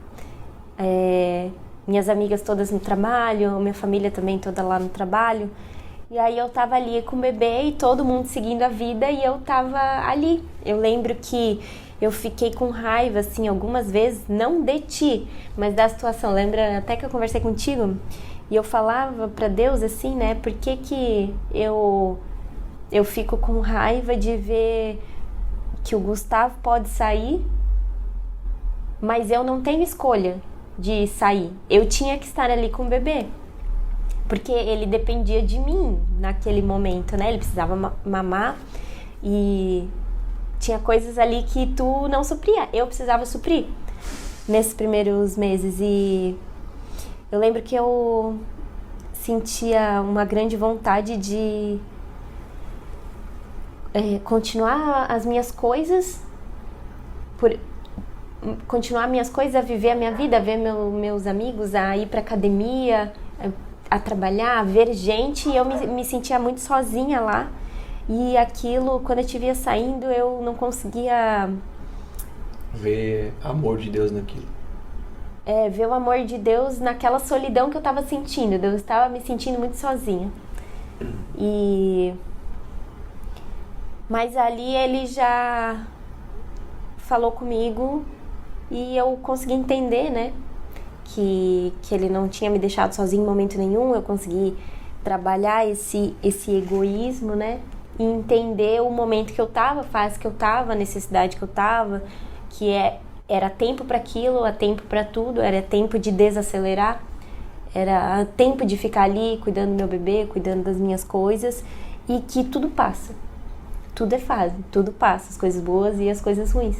minhas amigas todas no trabalho, minha família também toda lá no trabalho. E aí eu tava ali com o bebê e todo mundo seguindo a vida e eu tava ali. Eu lembro que eu fiquei com raiva, assim, algumas vezes, não de ti, mas da situação. Lembra até que eu conversei contigo? E eu falava pra Deus, assim, né? Por que eu fico com raiva de ver que o Gustavo pode sair, mas eu não tenho escolha de sair. Eu tinha que estar ali com o bebê, porque ele dependia de mim naquele momento, né? Ele precisava mamar e tinha coisas ali que tu não supria. Eu precisava suprir nesses primeiros meses e eu lembro que eu sentia uma grande vontade de continuar as minhas coisas, continuar minhas coisas, a viver a minha vida, a ver meus amigos, a ir pra academia, a trabalhar, a ver gente, e eu me sentia muito sozinha lá. E aquilo, quando eu te via saindo, eu não conseguia ver amor de Deus naquilo. Ver o amor de Deus naquela solidão que eu estava sentindo. Eu estava me sentindo muito sozinha. Mas ali ele já falou comigo e eu consegui entender, né? Que ele não tinha me deixado sozinho em momento nenhum. Eu consegui trabalhar esse egoísmo, né? E entender o momento que eu tava, a fase que eu tava, a necessidade que eu tava, que era tempo para aquilo, era tempo para tudo, era tempo de desacelerar, era tempo de ficar ali cuidando do meu bebê, cuidando das minhas coisas, e que tudo passa. Tudo é fase, tudo passa, as coisas boas e as coisas ruins.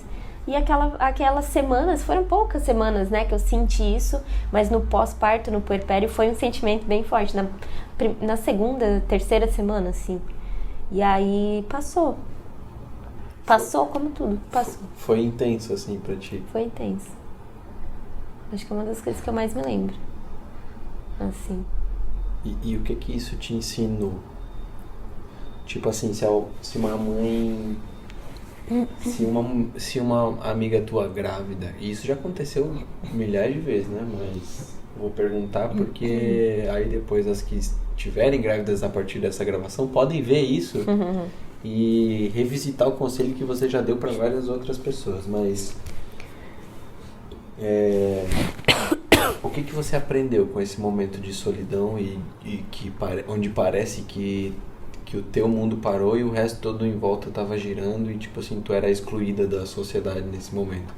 E aquelas semanas, foram poucas semanas, né, que eu senti isso, mas no pós-parto, no puerpério, foi um sentimento bem forte, na segunda, terceira semana, assim. E aí passou como tudo, passou. Foi intenso, assim, pra ti? Foi intenso. Acho que é uma das coisas que eu mais me lembro, assim. E o que isso te ensinou? Tipo assim, se uma mãe... Se uma amiga tua grávida, e isso já aconteceu milhares de vezes, né? Mas vou perguntar porque aí depois as que estiverem grávidas a partir dessa gravação podem ver isso e revisitar o conselho que você já deu para várias outras pessoas. Mas o que você aprendeu com esse momento de solidão e onde parece que o teu mundo parou e o resto todo em volta tava girando e, tipo assim, tu era excluída da sociedade nesse momento?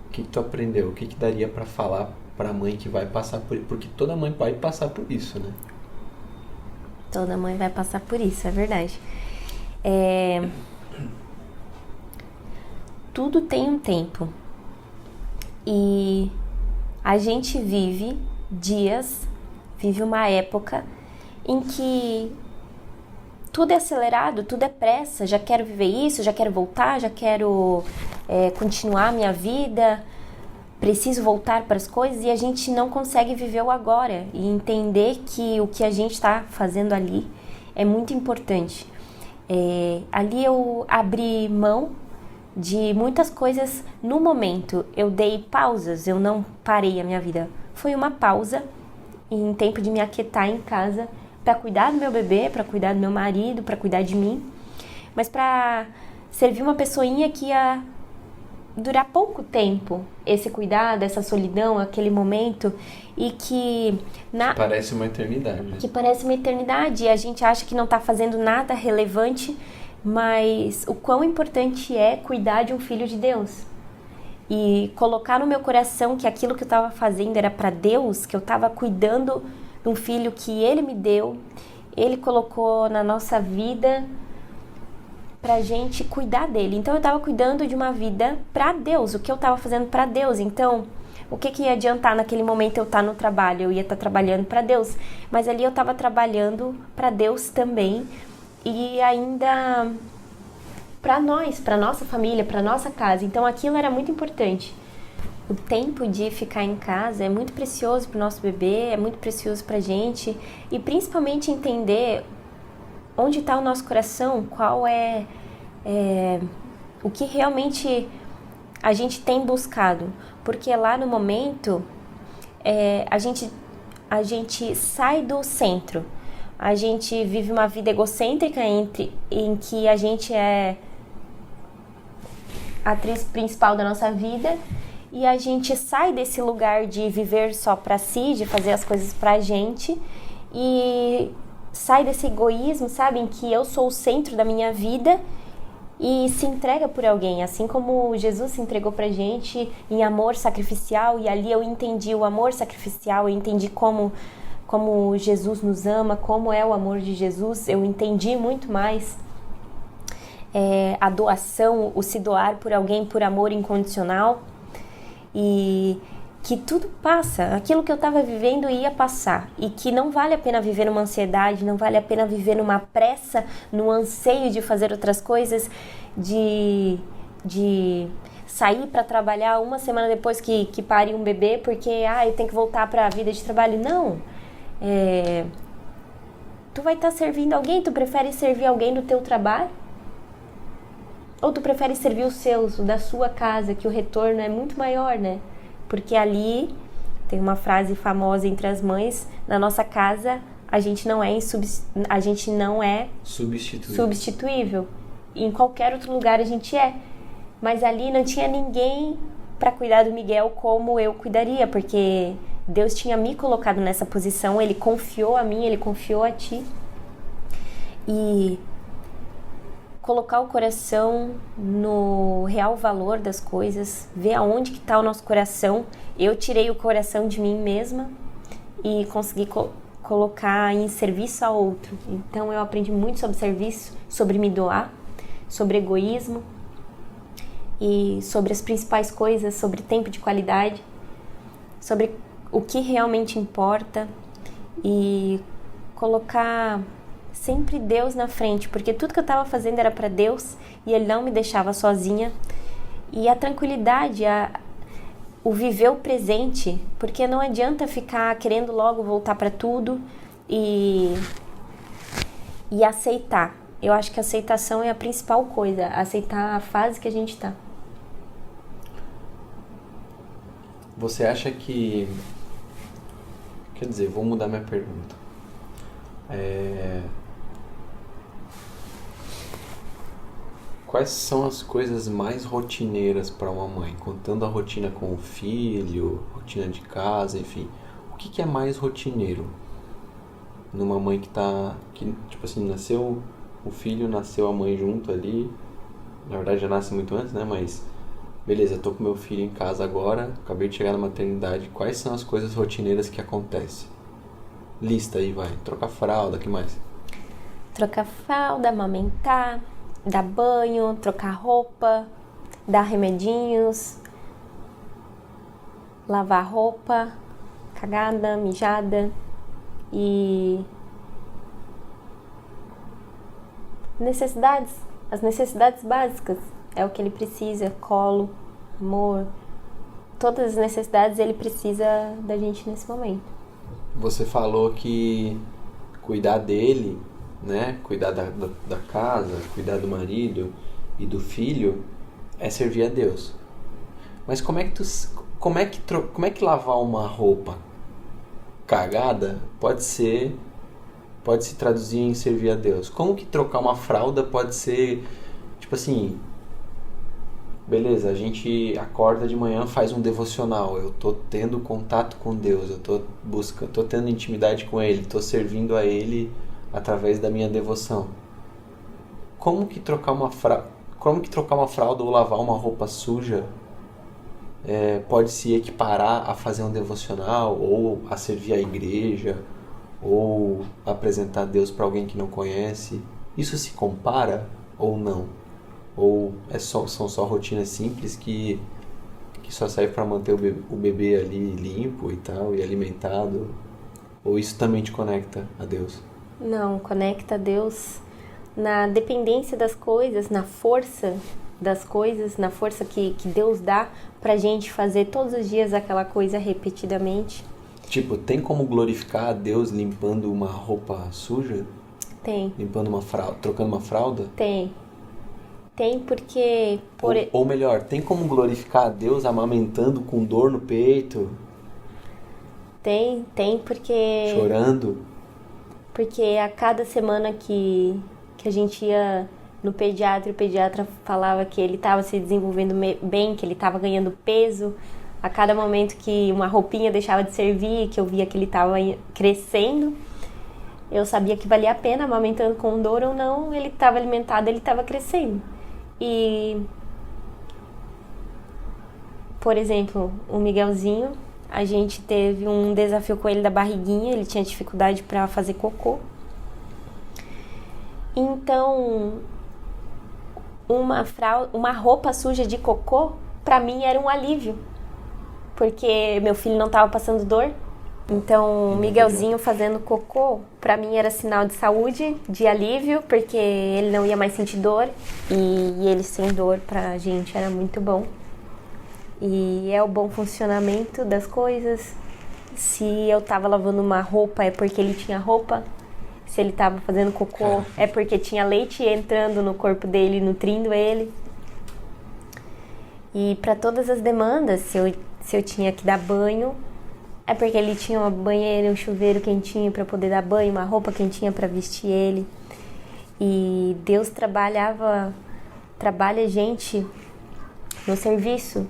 O que tu aprendeu? O que daria pra falar pra mãe que vai passar por isso? Porque toda mãe vai passar por isso, né? Toda mãe vai passar por isso, é verdade. Tudo tem um tempo. E a gente vive uma época em que tudo é acelerado, tudo é pressa. Já quero viver isso, já quero voltar, já quero continuar a minha vida. Preciso voltar para as coisas, e a gente não consegue viver o agora e entender que o que a gente está fazendo ali é muito importante. Ali eu abri mão de muitas coisas no momento. Eu dei pausas, eu não parei a minha vida. Foi uma pausa em tempo de me aquietar em casa para cuidar do meu bebê, para cuidar do meu marido, para cuidar de mim, mas para servir uma pessoinha que ia durar pouco tempo, esse cuidado, essa solidão, aquele momento, e que parece uma eternidade. Que parece uma eternidade, e a gente acha que não está fazendo nada relevante, mas o quão importante é cuidar de um filho de Deus. E colocar no meu coração que aquilo que eu estava fazendo era para Deus, que eu estava cuidando de um filho que Ele me deu, Ele colocou na nossa vida pra gente cuidar dele. Então eu tava cuidando de uma vida pra Deus, o que eu tava fazendo pra Deus. Então, o que ia adiantar naquele momento eu estar no trabalho? Eu ia estar trabalhando pra Deus, mas ali eu tava trabalhando pra Deus também, e ainda pra nós, pra nossa família, pra nossa casa. Então aquilo era muito importante. O tempo de ficar em casa é muito precioso pro nosso bebê, é muito precioso pra gente, e principalmente entender onde está o nosso coração, qual é o que realmente a gente tem buscado. Porque lá no momento, a gente sai do centro. A gente vive uma vida egocêntrica em que a gente é a atriz principal da nossa vida, e a gente sai desse lugar de viver só para si, de fazer as coisas pra gente, e sai desse egoísmo, sabe, em que eu sou o centro da minha vida, e se entrega por alguém, assim como Jesus se entregou pra gente em amor sacrificial. E ali eu entendi o amor sacrificial, eu entendi como Jesus nos ama, como é o amor de Jesus. Eu entendi muito mais a doação, o se doar por alguém por amor incondicional, e que tudo passa, aquilo que eu estava vivendo ia passar, e que não vale a pena viver numa ansiedade, não vale a pena viver numa pressa, no anseio de fazer outras coisas, de sair para trabalhar uma semana depois que pare um bebê, porque eu tenho que voltar para a vida de trabalho. Não, tu vai estar servindo alguém. Tu prefere servir alguém do teu trabalho? Ou tu prefere servir os seus, o da sua casa, que o retorno é muito maior, né? Porque ali tem uma frase famosa entre as mães: na nossa casa a gente não é substituível. Em qualquer outro lugar a gente é. Mas ali não tinha ninguém para cuidar do Miguel como eu cuidaria, porque Deus tinha me colocado nessa posição, Ele confiou a mim, Ele confiou a ti. E colocar o coração no real valor das coisas, ver aonde que está o nosso coração. Eu tirei o coração de mim mesma e consegui colocar em serviço a outro. Então eu aprendi muito sobre serviço, sobre me doar, sobre egoísmo e sobre as principais coisas, sobre tempo de qualidade, sobre o que realmente importa, e colocar sempre Deus na frente, porque tudo que eu estava fazendo era para Deus e Ele não me deixava sozinha. E a tranquilidade, o viver o presente, porque não adianta ficar querendo logo voltar para tudo e aceitar. Eu acho que a aceitação é a principal coisa, aceitar a fase que a gente está. Você acha que... Quer dizer, vou mudar minha pergunta. Quais são as coisas mais rotineiras para uma mãe? Contando a rotina com o filho, rotina de casa, enfim. O que é mais rotineiro numa mãe que tipo assim, nasceu o filho, nasceu a mãe junto ali. Na verdade já nasce muito antes, né? Mas beleza, tô com meu filho em casa agora, acabei de chegar na maternidade. Quais são as coisas rotineiras que acontecem? Lista aí, vai. Trocar fralda, que mais? Trocar fralda, amamentar, dar banho, trocar roupa, dar remedinhos, lavar roupa, cagada, mijada e necessidades, as necessidades básicas. É o que ele precisa, colo, amor, todas as necessidades ele precisa da gente nesse momento. Você falou que cuidar dele, né, cuidar da casa, cuidar do marido e do filho é servir a Deus. Mas como é que lavar uma roupa cagada pode se traduzir em servir a Deus? Como que trocar uma fralda pode ser, tipo assim, beleza, a gente acorda de manhã, faz um devocional, eu tô tendo contato com Deus, eu tô tendo intimidade com Ele, tô servindo a Ele através da minha devoção. Como que trocar uma fralda ou lavar uma roupa suja pode se equiparar a fazer um devocional, ou a servir a igreja, ou apresentar Deus para alguém que não conhece? Isso se compara ou não? Ou são só rotinas simples que só serve para manter o bebê ali limpo e tal, e alimentado? Ou isso também te conecta a Deus? Não, conecta a Deus na dependência das coisas, na força das coisas, na força que Deus dá pra gente fazer todos os dias aquela coisa repetidamente. Tipo, tem como glorificar a Deus limpando uma roupa suja? Tem. Limpando uma fralda, trocando uma fralda? Tem. Tem porque... Ou melhor, tem como glorificar a Deus amamentando com dor no peito? Tem porque... Chorando? Porque a cada semana que a gente ia no pediatra, o pediatra falava que ele estava se desenvolvendo bem, que ele estava ganhando peso. A cada momento que uma roupinha deixava de servir, que eu via que ele estava crescendo, eu sabia que valia a pena, amamentando com dor ou não, ele estava alimentado, ele estava crescendo. E, por exemplo, o Miguelzinho, a gente teve um desafio com ele da barriguinha, ele tinha dificuldade para fazer cocô. Então, uma roupa suja de cocô, para mim era um alívio, porque meu filho não estava passando dor. Então, Miguelzinho fazendo cocô, para mim era sinal de saúde, de alívio, porque ele não ia mais sentir dor, e ele sem dor pra gente era muito bom. E é o bom funcionamento das coisas. Se eu tava lavando uma roupa, é porque ele tinha roupa. Se ele tava fazendo cocô, é porque tinha leite entrando no corpo dele, nutrindo ele. E para todas as demandas, se eu tinha que dar banho, é porque ele tinha uma banheira, um chuveiro quentinho para poder dar banho, uma roupa quentinha para vestir ele. E Deus trabalha a gente no serviço.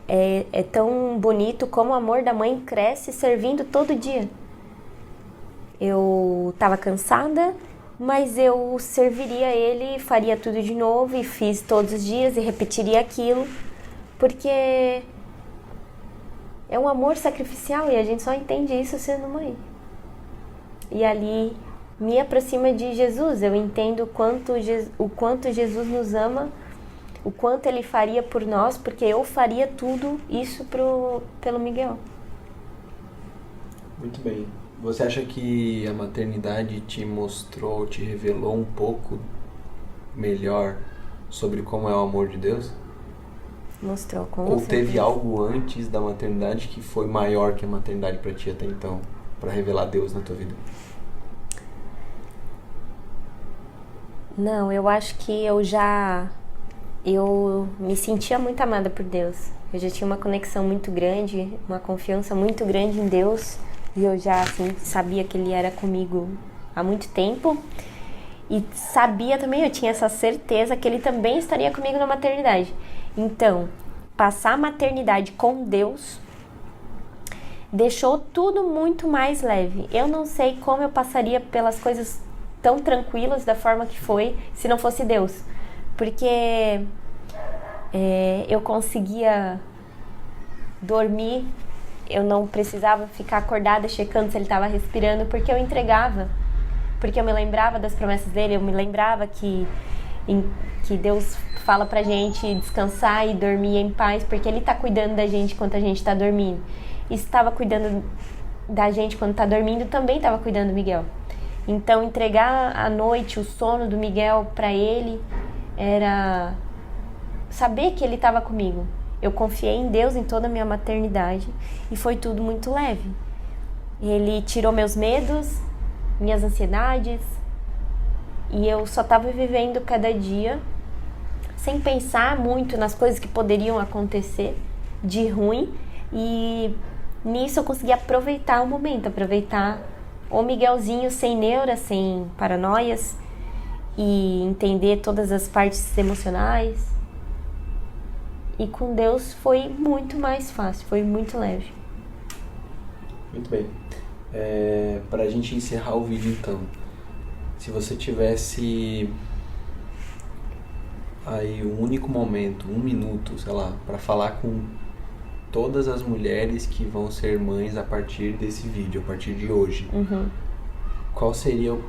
É tão bonito como o amor da mãe cresce servindo todo dia. Eu estava cansada, mas eu serviria ele, faria tudo de novo e fiz todos os dias e repetiria aquilo, porque é um amor sacrificial e a gente só entende isso sendo mãe. E ali me aproxima de Jesus, eu entendo o quanto Jesus nos ama, o quanto ele faria por nós, porque eu faria tudo isso pelo Miguel. Muito bem. Você acha que a maternidade te revelou um pouco melhor sobre como é o amor de Deus? Mostrou, com Ou certeza. teve algo antes da maternidade que foi maior que a maternidade pra ti até então, pra revelar Deus na tua vida? Não, eu acho que eu me sentia muito amada por Deus. Eu já tinha uma conexão muito grande, uma confiança muito grande em Deus. E eu já, assim, sabia que Ele era comigo há muito tempo. E sabia também, eu tinha essa certeza que Ele também estaria comigo na maternidade. Então, passar a maternidade com Deus deixou tudo muito mais leve. Eu não sei como eu passaria pelas coisas tão tranquilas da forma que foi se não fosse Deus. Porque eu conseguia dormir, eu não precisava ficar acordada checando se ele estava respirando, porque eu entregava. porque eu me lembrava das promessas dele, eu me lembrava que Deus fala pra gente descansar e dormir em paz, porque ele tá cuidando da gente enquanto a gente tá dormindo. E se estava cuidando da gente quando tá dormindo, também estava cuidando do Miguel. Então, entregar à noite o sono do Miguel pra ele era saber que ele estava comigo. Eu confiei em Deus em toda a minha maternidade e foi tudo muito leve. Ele tirou meus medos, minhas ansiedades, e eu só estava vivendo cada dia sem pensar muito nas coisas que poderiam acontecer de ruim, e nisso eu consegui aproveitar o momento, aproveitar o Miguelzinho sem neuras, sem paranoias, e entender todas as partes emocionais. E com Deus foi muito mais fácil, foi muito leve. Muito bem. Pra gente encerrar o vídeo então, se você tivesse aí um único momento, 1 minuto, sei lá, pra falar com todas as mulheres que vão ser mães a partir desse vídeo, a partir de hoje, qual seria o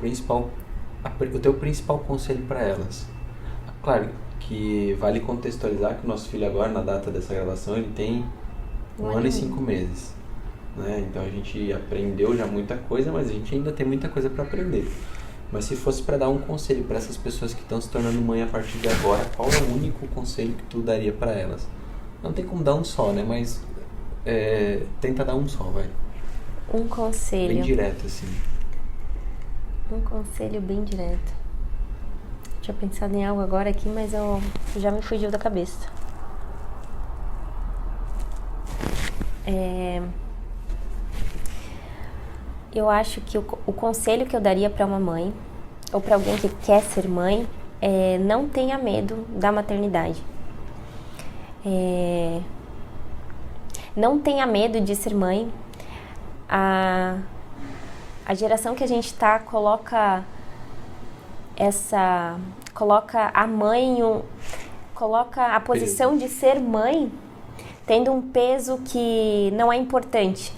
teu principal conselho para elas? Claro que vale contextualizar que o nosso filho agora, na data dessa gravação, ele tem 1 ano e 5 meses, né? Então a gente aprendeu já muita coisa, mas a gente ainda tem muita coisa para aprender. Mas se fosse para dar um conselho para essas pessoas que estão se tornando mãe a partir de agora, qual é o único conselho que tu daria para elas? Não tem como dar um só, né? Mas tenta dar um só, vai. Um conselho. Bem direto, assim. Um conselho bem direto. Tinha pensado em algo agora aqui, mas já me fugiu da cabeça. Eu acho que o conselho que eu daria para uma mãe, ou para alguém que quer ser mãe, é não tenha medo da maternidade. Não tenha medo de ser mãe. A geração que a gente está coloca a mãe, coloca a posição de ser mãe tendo um peso que não é importante,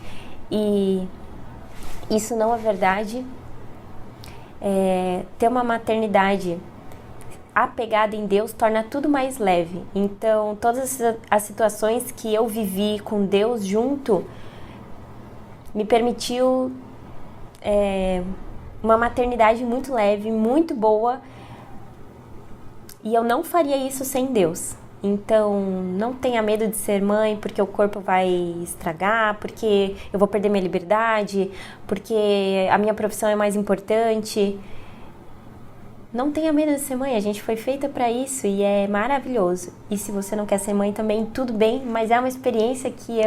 e isso não é verdade. Ter uma maternidade apegada em Deus torna tudo mais leve. Então, todas as situações que eu vivi com Deus junto me permitiu uma maternidade muito leve, muito boa, e eu não faria isso sem Deus. Então, não tenha medo de ser mãe porque o corpo vai estragar, porque eu vou perder minha liberdade, porque a minha profissão é mais importante. Não tenha medo de ser mãe, a gente foi feita para isso e é maravilhoso. E se você não quer ser mãe também, tudo bem, mas é uma experiência que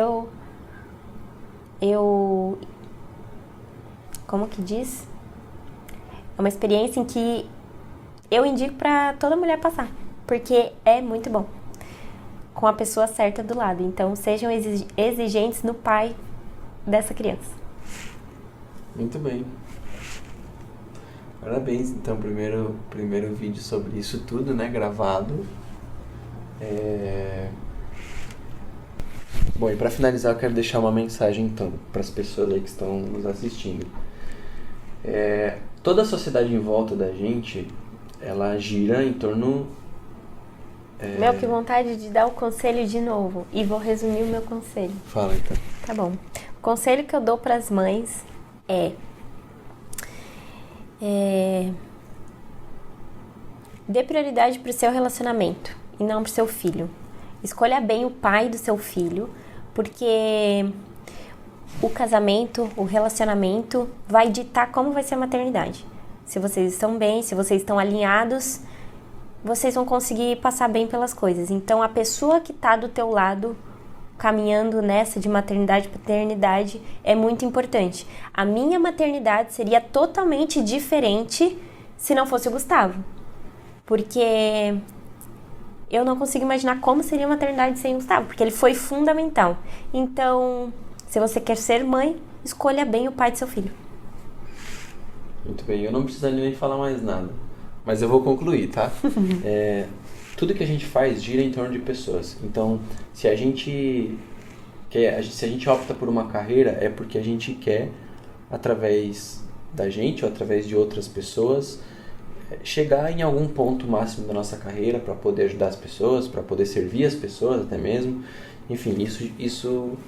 como que diz? É uma experiência em que eu indico para toda mulher passar, porque é muito bom, com a pessoa certa do lado. Então, sejam exigentes no pai dessa criança. Muito bem. Parabéns, então, primeiro vídeo sobre isso tudo, né, gravado. Bom, e para finalizar eu quero deixar uma mensagem, então, para as pessoas aí que estão nos assistindo. Toda a sociedade em volta da gente, ela gira em torno... Meu, que vontade de dar o conselho de novo, e vou resumir o meu conselho. Fala, então. Tá bom. O conselho que eu dou para as mães dê prioridade para o seu relacionamento e não para o seu filho. Escolha bem o pai do seu filho, porque o casamento, o relacionamento vai ditar como vai ser a maternidade. Se vocês estão bem, se vocês estão alinhados, vocês vão conseguir passar bem pelas coisas. Então, a pessoa que está do teu lado, caminhando nessa de maternidade e paternidade, é muito importante. A minha maternidade seria totalmente diferente se não fosse o Gustavo. Porque eu não consigo imaginar como seria a maternidade sem o Gustavo, porque ele foi fundamental. Então, se você quer ser mãe, escolha bem o pai do seu filho. Muito bem, eu não precisaria nem falar mais nada, mas eu vou concluir, tá? Tudo que a gente faz gira em torno de pessoas. Então, se a gente opta por uma carreira, é porque a gente quer, através da gente ou através de outras pessoas, chegar em algum ponto máximo da nossa carreira para poder ajudar as pessoas, para poder servir as pessoas até mesmo. Enfim, isso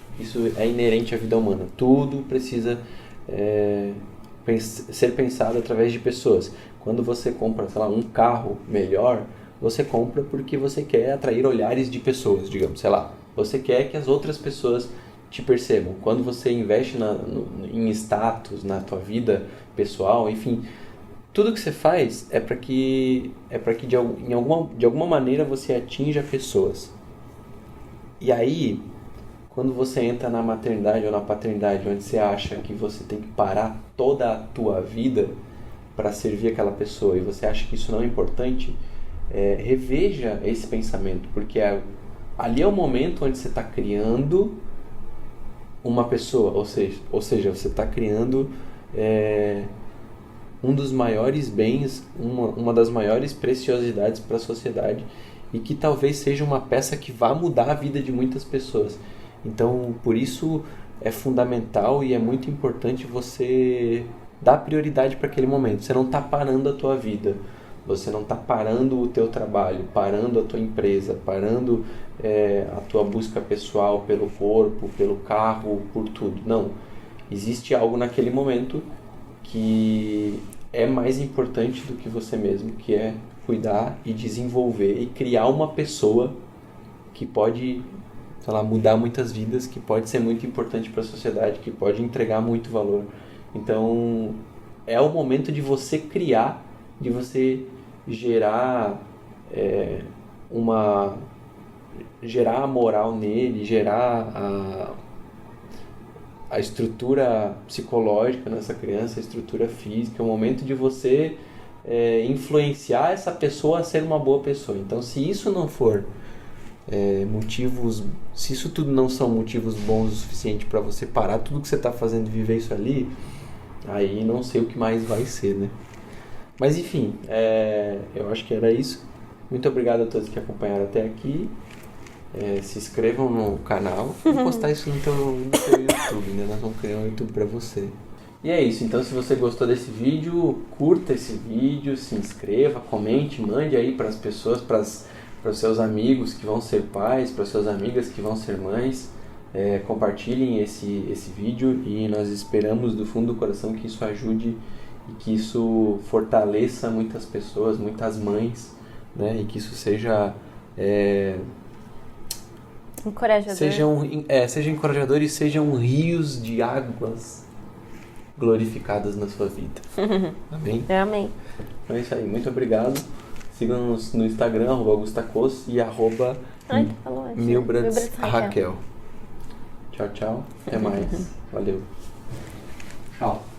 é inerente à vida humana. Tudo precisa ser pensado através de pessoas. Quando você compra, sei lá, um carro melhor, você compra porque você quer atrair olhares de pessoas, digamos, sei lá. Você quer que as outras pessoas te percebam. Quando você investe em status, na tua vida pessoal, enfim, tudo que você faz é para que de alguma maneira você atinja pessoas. E aí, quando você entra na maternidade ou na paternidade, onde você acha que você tem que parar toda a tua vida para servir aquela pessoa e você acha que isso não é importante, reveja esse pensamento, porque ali é o momento onde você está criando uma pessoa, ou seja, você está criando um dos maiores bens, uma das maiores preciosidades para a sociedade e que talvez seja uma peça que vá mudar a vida de muitas pessoas. Então, por isso é fundamental e é muito importante você dar prioridade para aquele momento. Você não está parando a tua vida, você não está parando o teu trabalho, parando a tua empresa, parando a tua busca pessoal pelo corpo, pelo carro, por tudo. Não. Existe algo naquele momento que é mais importante do que você mesmo, que é cuidar e desenvolver e criar uma pessoa que pode, sei lá, mudar muitas vidas, que pode ser muito importante para a sociedade, que pode entregar muito valor. Então, é o momento de você criar, de você gerar gerar a moral nele, gerar a estrutura psicológica nessa criança, a estrutura física, é o momento de você influenciar essa pessoa a ser uma boa pessoa. Então, se isso não for se isso tudo não são motivos bons o suficiente para você parar tudo que você está fazendo e viver isso ali, aí não sei o que mais vai ser, né? Mas enfim, eu acho que era isso. Muito obrigado a todos que acompanharam até aqui. Se inscrevam no canal. Vou postar isso no teu YouTube, né? Nós vamos criar um YouTube pra você. E é isso. Então, se você gostou desse vídeo, curta esse vídeo, se inscreva, comente, mande aí para as pessoas, para os seus amigos que vão ser pais, para suas amigas que vão ser mães. Compartilhem esse vídeo e nós esperamos do fundo do coração que isso ajude e que isso fortaleça muitas pessoas, muitas mães, né? E que isso seja encorajador. Seja encorajador e sejam rios de águas glorificadas na sua vida. Amém? Amém. Então é isso aí. Muito obrigado. Sigam-nos no Instagram, @AugustaCos e @MilbradsRaquel. Tchau, tchau. Até mais. Valeu. Tchau.